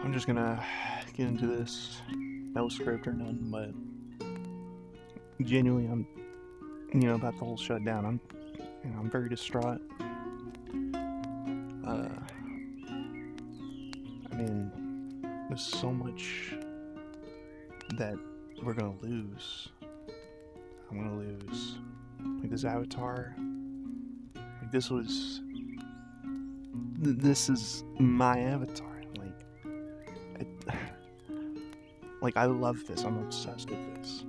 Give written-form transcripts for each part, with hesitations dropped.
I'm just gonna get into this. No script or none, but genuinely, about the whole shutdown. I'm very distraught. Uh, I mean, there's so much that we're gonna lose. I'm gonna lose. Like this avatar. Like this is my avatar. It, like I love this. I'm obsessed with this.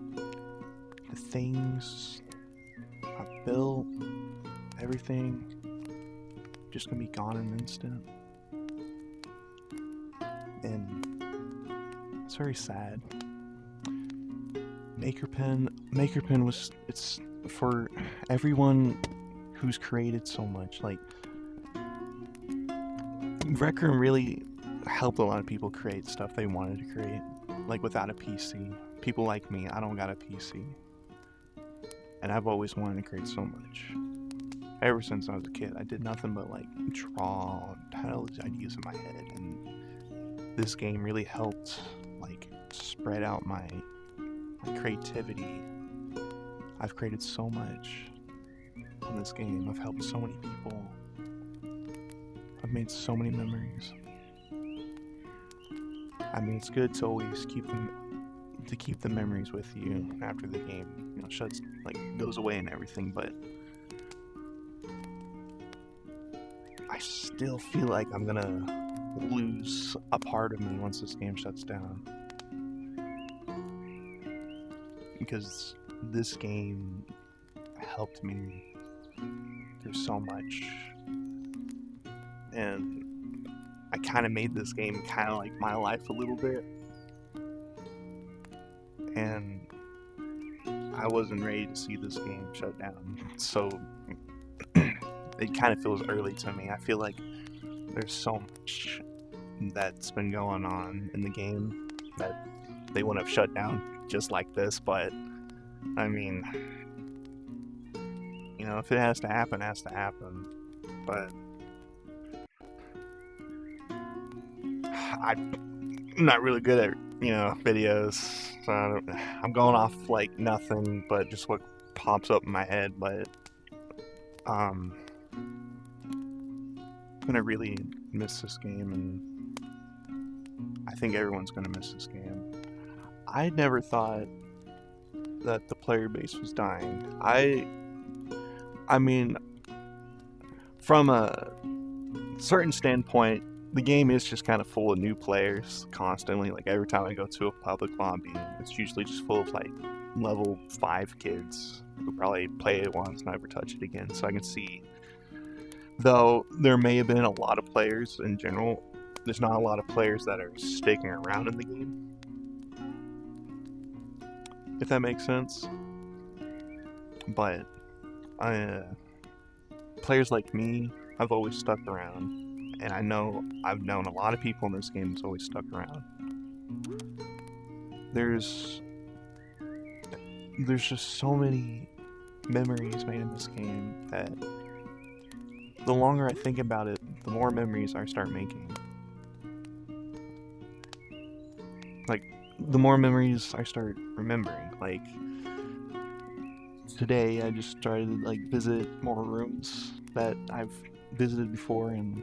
The things I've built, everything, just gonna be gone in an instant. And it's very sad. Maker Pen it's for everyone who's created so much. Like Rec Room really helped a lot of people create stuff they wanted to create, like without a PC. People like me, I don't got a PC, and I've always wanted to create so much. Ever since I was a kid, I did nothing but like draw, had all these ideas in my head, and this game really helped like spread out my creativity. I've created so much in this game. I've helped so many people. I've made so many memories. I mean, it's good to always keep the memories with you after the game, goes away and everything, but I still feel like I'm gonna lose a part of me once this game shuts down. Because this game helped me through so much, and I kind of made this game kind of like my life a little bit, and I wasn't ready to see this game shut down, so it kind of feels early to me. I feel like there's so much that's been going on in the game that they wouldn't have shut down just like this, but I mean, if it has to happen, it has to happen. But I'm not really good at, videos, so I'm going off like nothing but just what pops up in my head, but I'm gonna really miss this game, and I think everyone's gonna miss this game. I never thought that the player base was dying. I mean, from a certain standpoint, the game is just kind of full of new players constantly. Like every time I go to a public lobby, it's usually just full of like level 5 kids who probably play it once, never touch it again. So I can see, though there may have been a lot of players in general, there's not a lot of players that are sticking around in the game. If that makes sense. But players like me, I've always stuck around, and I've known a lot of people in this game that's always stuck around. There's just so many memories made in this game that the longer I think about it, the more memories I start making. Like, the more memories I start remembering. Like, today I just started to like visit more rooms that I've visited before, and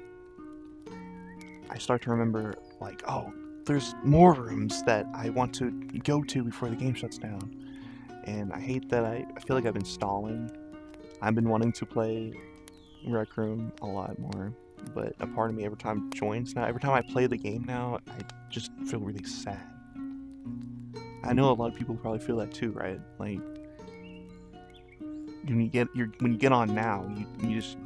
I start to remember like, oh, there's more rooms that I want to go to before the game shuts down. And I hate that I feel like I've been stalling. I've been wanting to play Rec Room a lot more, but a part of me every time joins now. Every time I play the game now, I just feel really sad. I know a lot of people probably feel that too, right? Like, when you get on now, it's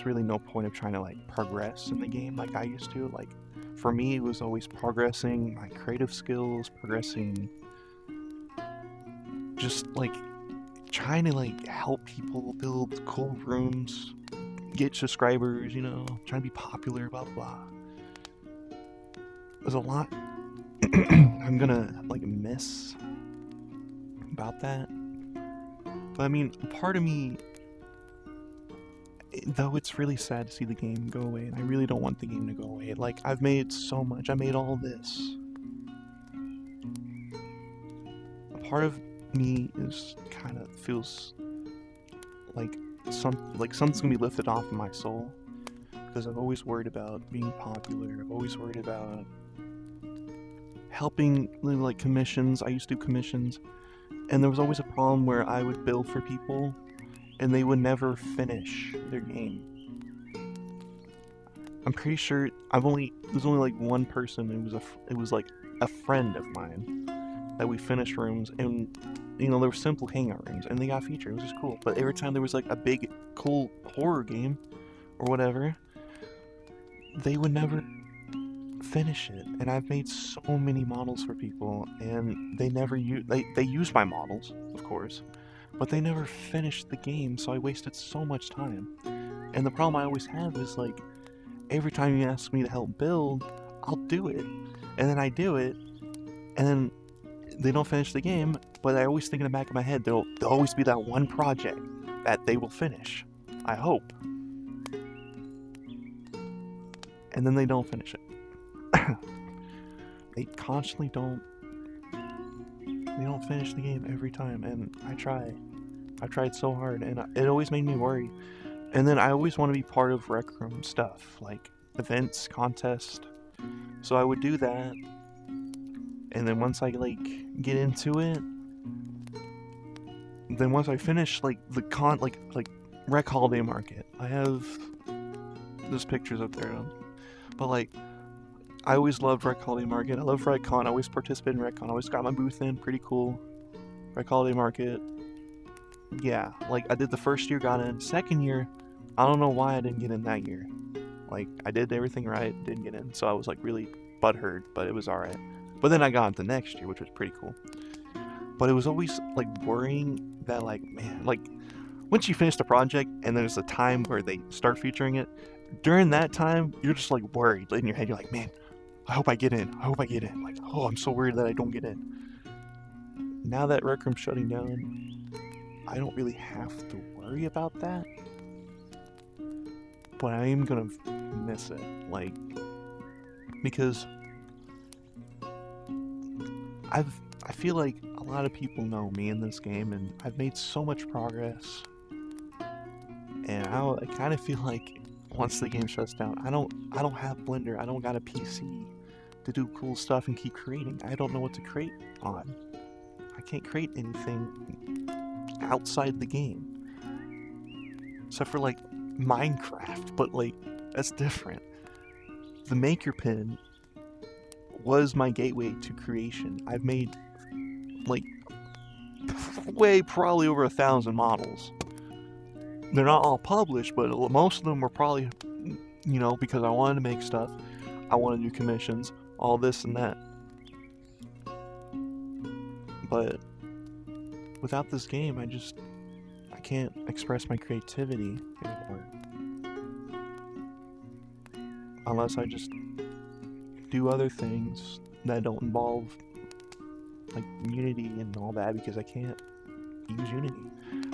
really no point of trying to like progress in the game like I used to. Like, for me, it was always progressing my creative skills, progressing, just like trying to like help people build cool rooms, get subscribers, trying to be popular, blah blah. There's a lot I'm gonna like miss about that. But I mean, part of me though it's really sad to see the game go away, and I really don't want the game to go away. Like, I've made so much. I made all this. A part of me is kind of feels like something's gonna be lifted off of my soul, because I've always worried about being popular. I've always worried about helping, like, commissions. I used to do commissions, and there was always a problem where I would build for people and they would never finish their game. I'm pretty sure there's only like one person. It was like a friend of mine that we finished rooms, and you know, they were simple hangout rooms and they got featured. It was just cool. But every time there was like a big cool horror game or whatever, they would never finish it. And I've made so many models for people, and they never they use my models, of course, but they never finished the game, so I wasted so much time. And the problem I always have is, like, every time you ask me to help build, I'll do it, and then I do it, and then they don't finish the game. But I always think in the back of my head, there'll always be that one project that they will finish, I hope, and then they don't finish it. They constantly don't finish the game every time, and I've tried so hard, and it always made me worry. And then I always want to be part of Rec Room stuff, like events, contests, so I would do that. And then once I like get into it, then once I finish like the like Rec Holiday Market, I have there's pictures up there, but like, I always loved Rec Holiday Market. I love RecCon. I always participated in RecCon. I always got my booth in. Pretty cool. Rec Holiday Market. Yeah, like, I did the first year, got in. Second year, I don't know why I didn't get in that year. Like, I did everything right, didn't get in. So I was like really butthurt, but it was alright. But then I got into next year, which was pretty cool. But it was always like worrying that, like, man, like, once you finish the project and there's a time where they start featuring it, during that time, you're just like worried in your head. You're like, man, I hope I get in. I hope I get in. Like, oh, I'm so worried that I don't get in. Now that Rec Room's shutting down, I don't really have to worry about that. But I am gonna miss it, like, because I feel like a lot of people know me in this game, and I've made so much progress. And I kind of feel like once the game shuts down, I don't have Blender. I don't got a PC to do cool stuff and keep creating. I don't know what to create on. I can't create anything outside the game, except for like Minecraft, but like, that's different. The Maker Pen was my gateway to creation. I've made like probably over 1,000 models. They're not all published, but most of them were probably, you know, because I wanted to make stuff, I wanted to do commissions, all this and that. But without this game, I can't express my creativity anymore. Unless I just do other things that don't involve like Unity and all that, because I can't use Unity.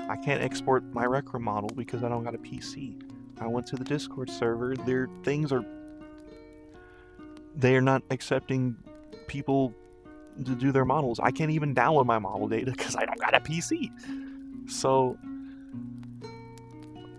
I can't export my Rec Room model because I don't got a PC. I went to the Discord server. They're not accepting people to do their models. I can't even download my model data because I don't got a PC. So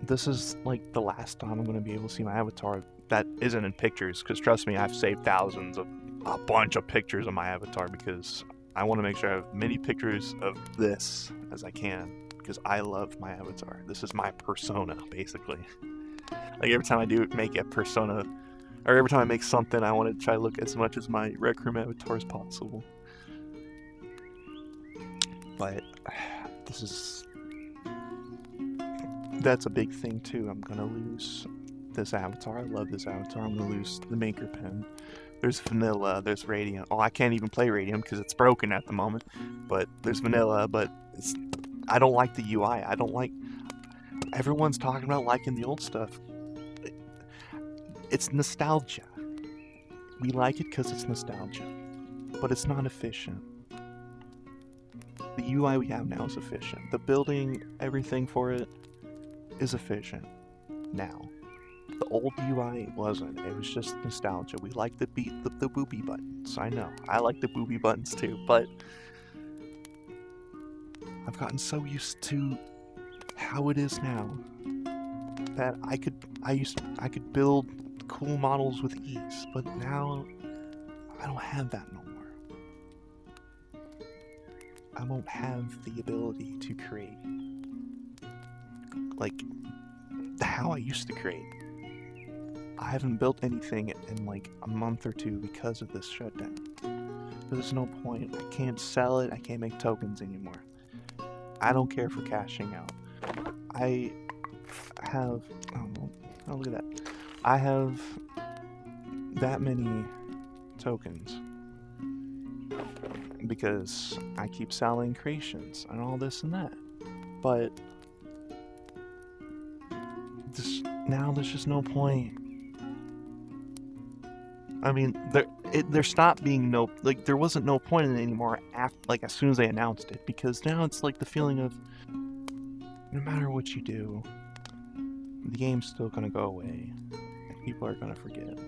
this is like the last time I'm going to be able to see my avatar that isn't in pictures, because trust me, I've saved a bunch of pictures of my avatar, because I want to make sure I have many pictures of this as I can, because I love my avatar. This is my persona, basically. Like, every time I make a persona, or every time I make something, I want to try to look as much as my Rec Room avatar as possible. But that's a big thing too. I'm gonna lose this avatar. I love this avatar. I'm gonna lose the Maker Pen. There's Vanilla, there's Radiant. Oh, I can't even play Radiant because it's broken at the moment. But there's Vanilla, but I don't like the UI. I don't like... Everyone's talking about liking the old stuff. It's nostalgia. We like it because it's nostalgia. But it's not efficient. The UI we have now is efficient. The building, everything for it is efficient. now. The old UI wasn't. It was just nostalgia. We like the booby buttons. I know. I like the booby buttons too, but I've gotten so used to how it is now that I could build cool models with ease, but now I don't have that no more. I won't have the ability to create like how I used to create. I haven't built anything in like a month or two because of this shutdown. There's no point. I can't sell it. I can't make tokens anymore. I don't care for cashing out. I have... Oh, look at that. I have that many tokens because I keep selling creations and all this and that. But now there's just no point. I mean, there stopped being there wasn't no point in it anymore after, like, as soon as they announced it, because now it's like the feeling of no matter what you do, the game's still gonna go away, and people are gonna forget.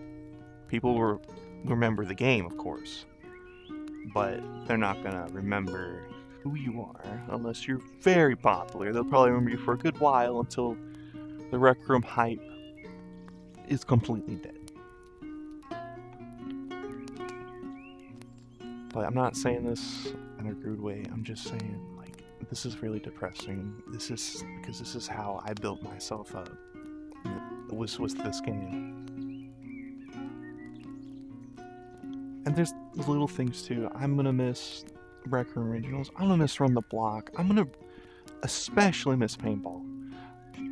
People will remember the game, of course, but they're not gonna remember who you are unless you're very popular. They'll probably remember you for a good while until the Rec Room hype is completely dead. But I'm not saying this in a rude way, I'm just saying, like, this is really depressing. This is because this is how I built myself up. It was this game. And there's little things too. I'm gonna miss Rec Room Originals. I'm gonna miss Run the Block. I'm gonna especially miss paintball.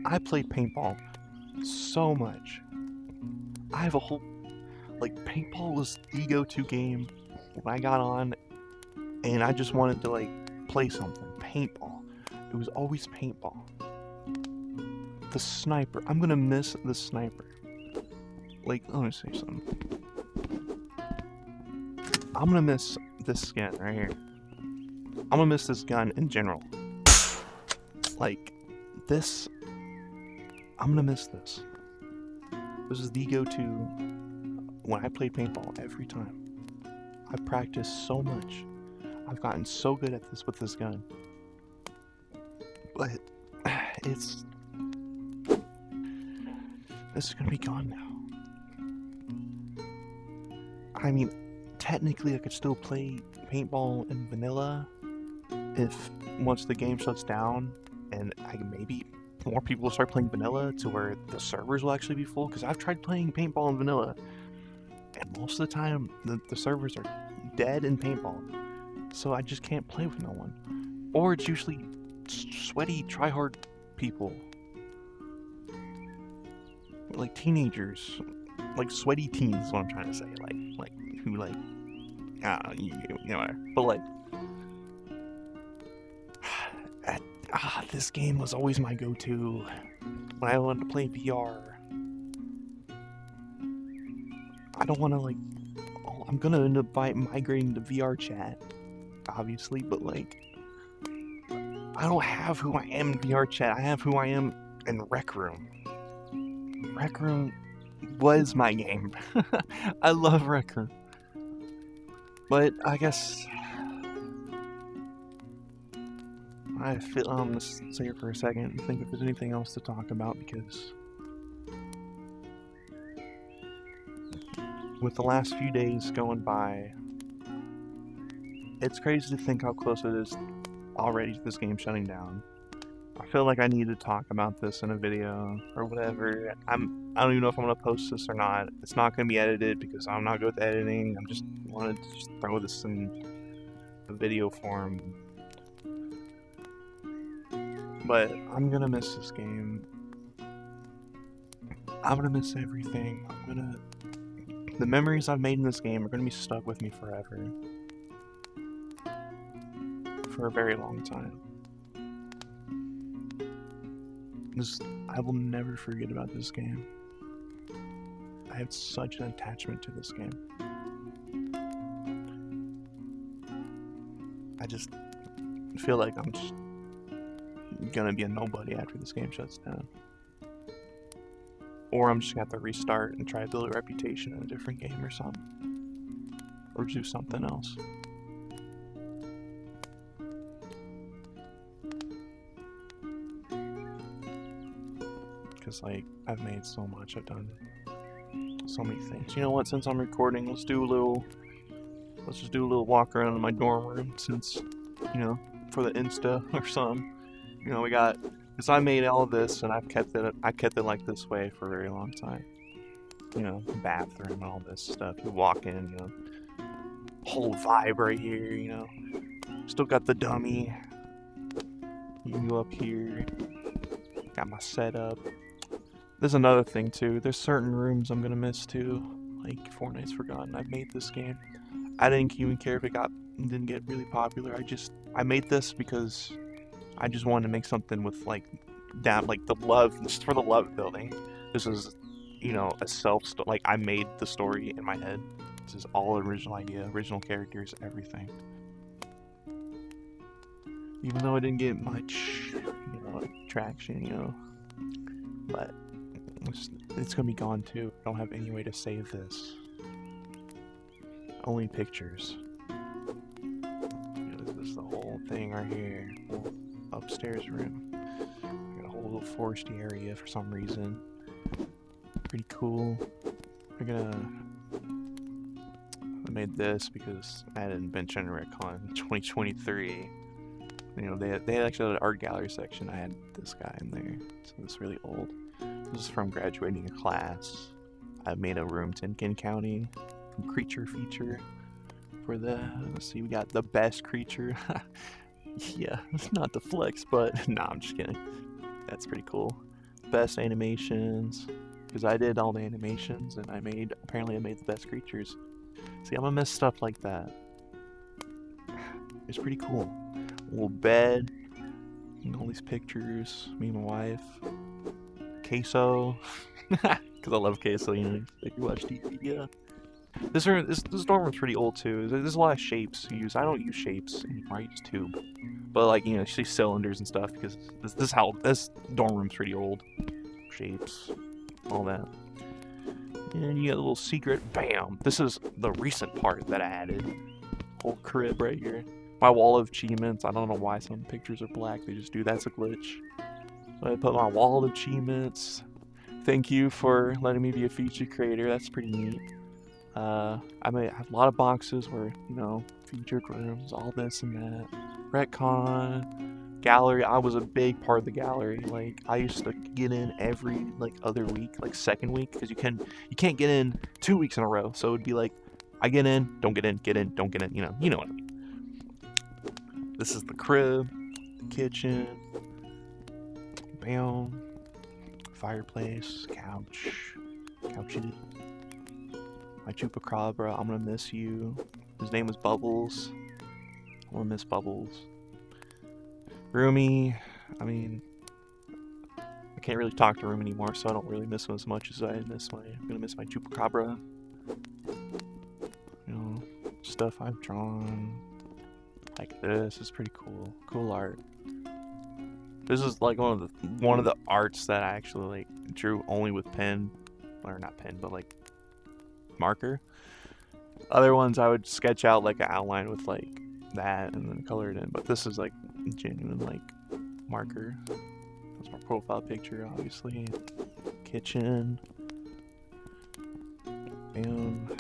I played paintball so much. I have a whole... Like, paintball was the go-to game when I got on, and I just wanted to, like, play something. Paintball. It was always paintball. The sniper. I'm gonna miss the sniper. Like, let me say something. I'm gonna miss this skin right here. I'm gonna miss this gun in general. Like, this... I'm gonna miss this. This is the go-to when I played paintball every time. I practiced so much. I've gotten so good at this with this gun. But it's... This is gonna be gone now. I mean, technically I could still play paintball in vanilla if once the game shuts down and maybe more people will start playing vanilla to where the servers will actually be full, because I've tried playing paintball in vanilla and most of the time the servers are dead in paintball, so I just can't play with no one. Or it's usually sweaty tryhard people, like teenagers, like sweaty teens is what I'm trying to say, like who like you know whatever. But like this game was always my go-to when I wanted to play VR. I don't want to like... I'm gonna end up migrating to VR chat, obviously, but like... I don't have who I am in VR chat. I have who I am in Rec Room. Rec Room was my game. I love Rec Room. But I guess... I feel I'm gonna sit here for a second and think if there's anything else to talk about, because with the last few days going by, it's crazy to think how close it is already to this game shutting down. I feel like I need to talk about this in a video or whatever. I don't even know if I'm gonna post this or not. It's not gonna be edited because I'm not good with editing. I'm just wanted to just throw this in a video form. But I'm gonna miss this game. I'm gonna miss everything. The memories I've made in this game are gonna be stuck with me forever. For a very long time. I will never forget about this game. I have such an attachment to this game. I just feel like I'm just gonna be a nobody after this game shuts down. Or I'm just gonna have to restart and try to build a reputation in a different game or something. Or do something else. Because, like, I've made so much, I've done so many things. You know what, since I'm recording, let's just do a little walk around in my dorm room, since, you know, for the Insta or something. You know, we got, because I made all of this, and I kept it like this way for a very long time. You know, bathroom and all this stuff. You walk in, you know, whole vibe right here, you know. Still got the dummy. You can go up here. Got my setup. There's another thing too. There's certain rooms I'm gonna miss too. Like Four Nights Forgotten. I made this game. I didn't even care if it didn't get really popular. I made this because I just wanted to make something with like the love, just for the love building. This is, you know, like I made the story in my head. This is all original idea, original characters, everything. Even though it didn't get much, you know, traction, you know, but it's gonna be gone too. I don't have any way to save this. Only pictures. You know, this is the whole thing right here. Whole upstairs room. I got a whole little foresty area for some reason. Pretty cool. I made this because I had an Adventure in Retcon 2023. You know, they actually had an art gallery section. I had this guy in there, so it's really old. This is from graduating a class. I made a room Tinkin County creature feature for the. Let's see, we got the best creature. Yeah, it's not the flex, but nah, I'm just kidding. That's pretty cool. Best animations, because I did all the animations, and apparently I made the best creatures. See, I'm gonna miss stuff like that. It's pretty cool. Little bed, and all these pictures, me and my wife, queso, because I love queso, you know, if you watch TV, yeah. This dorm room's pretty old too. There's a lot of shapes used. I don't use shapes anymore, I use tube. But like, you know, you see cylinders and stuff, because this dorm room's pretty old. Shapes, all that. And you get a little secret, bam! This is the recent part that I added. Whole crib right here. My wall of achievements. I don't know why some pictures are black. They just do. That's a glitch. So I put my wall of achievements. Thank you for letting me be a feature creator. That's pretty neat. I have a lot of boxes where, you know, featured rooms, all this and that. Retcon, gallery. I was a big part of the gallery. Like, I used to get in every like other week, like second week, because you can't get in 2 weeks in a row. So it'd be like, I get in, don't get in, get in, don't get in. You know what I mean. This is the crib, the kitchen, bam, fireplace, couchy. My chupacabra, I'm gonna miss you. His name was Bubbles. I'm gonna miss Bubbles. Roomy, I mean, I can't really talk to Room anymore, so I don't really miss him as much as I'm gonna miss my chupacabra. You know, stuff I've drawn. Like this is pretty cool. Cool art. This is like one of the arts that I actually like drew only with pen, or not pen, but like marker. Other ones I would sketch out like an outline with like that and then color it in. But this is like genuine like marker. That's my profile picture, obviously. Kitchen. Bam.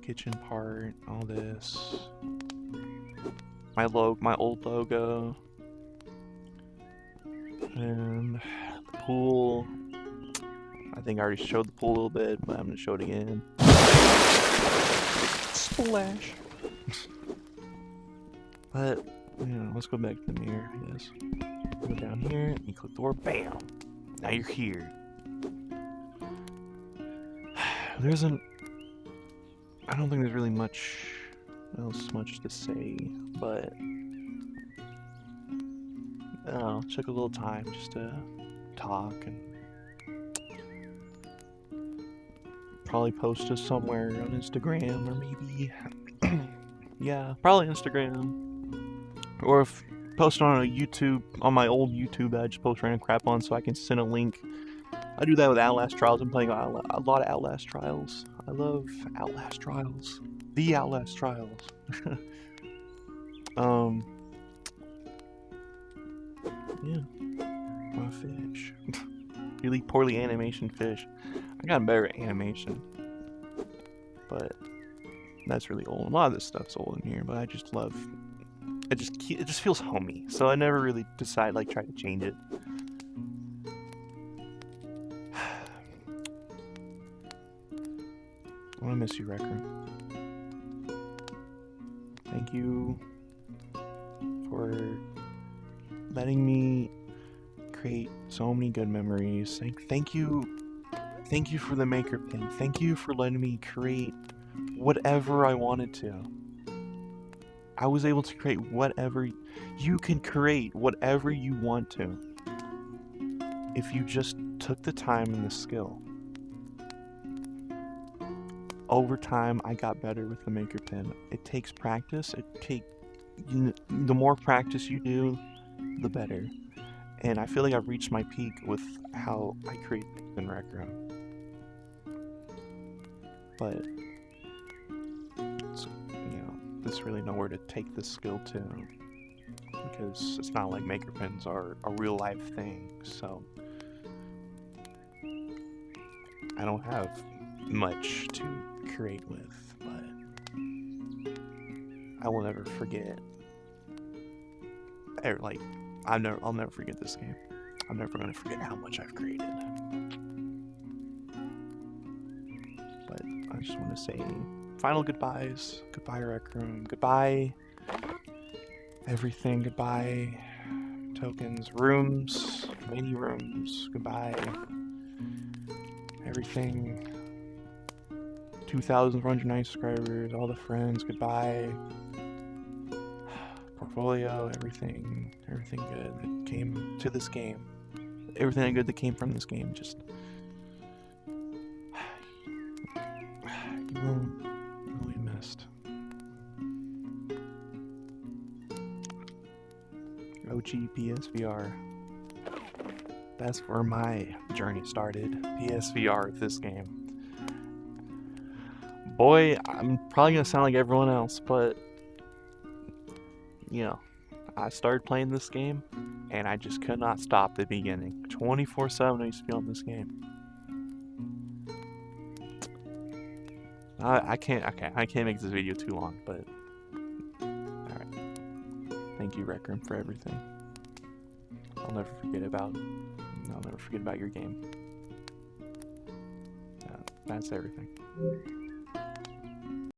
Kitchen part. All this. My old logo, and the pool. I think I already showed the pool a little bit, but I'm gonna show it again. Splash. But you know, let's go back to the mirror. I guess. Go down here. You click the door. Bam. Now you're here. I don't think there's really much to say, but took a little time just to talk and probably post this somewhere on Instagram, or maybe yeah, probably Instagram, or if post on a YouTube, on my old YouTube that I just post random crap on, so I can send a link I do that with Outlast Trials. I'm playing a lot of Outlast Trials. I love Outlast Trials. The Outlast Trials. Yeah. My fish. Really poorly animation fish. I got better at animation. But that's really old. A lot of this stuff's old in here, but I just love it just feels homey. So I never really decide try to change it. I want to miss you, Wrecker. Thank you for letting me create so many good memories. Thank you for the maker pin. Thank you for letting me create whatever I wanted to. I was able to create whatever. You can create whatever you want to if you just took the time and the skill. Over time, I got better with the maker pen. It takes practice. The more practice you do, the better. And I feel like I've reached my peak with how I create things in Rec Room. But there's really nowhere to take this skill to, because it's not like maker pens are a real life thing. So I don't have much to create with, but I will never forget. I'll never forget this game. I'm never gonna forget how much I've created. But I just want to say final goodbyes. Goodbye, Rec Room. Goodbye, everything. Goodbye, tokens, rooms, mini rooms. Goodbye, everything. 2,409 subscribers, all the friends. Goodbye, portfolio, everything good that came to this game. Everything good that came from this game. Just you will be missed. OG PSVR. That's where my journey started. PSVR with this game. Boy, I'm probably gonna sound like everyone else, but I started playing this game and I just could not stop the beginning. 24/7 I used to be on this game. I can't make this video too long, but alright. Thank you, Rec Room, for everything. I'll never forget about your game. That's everything.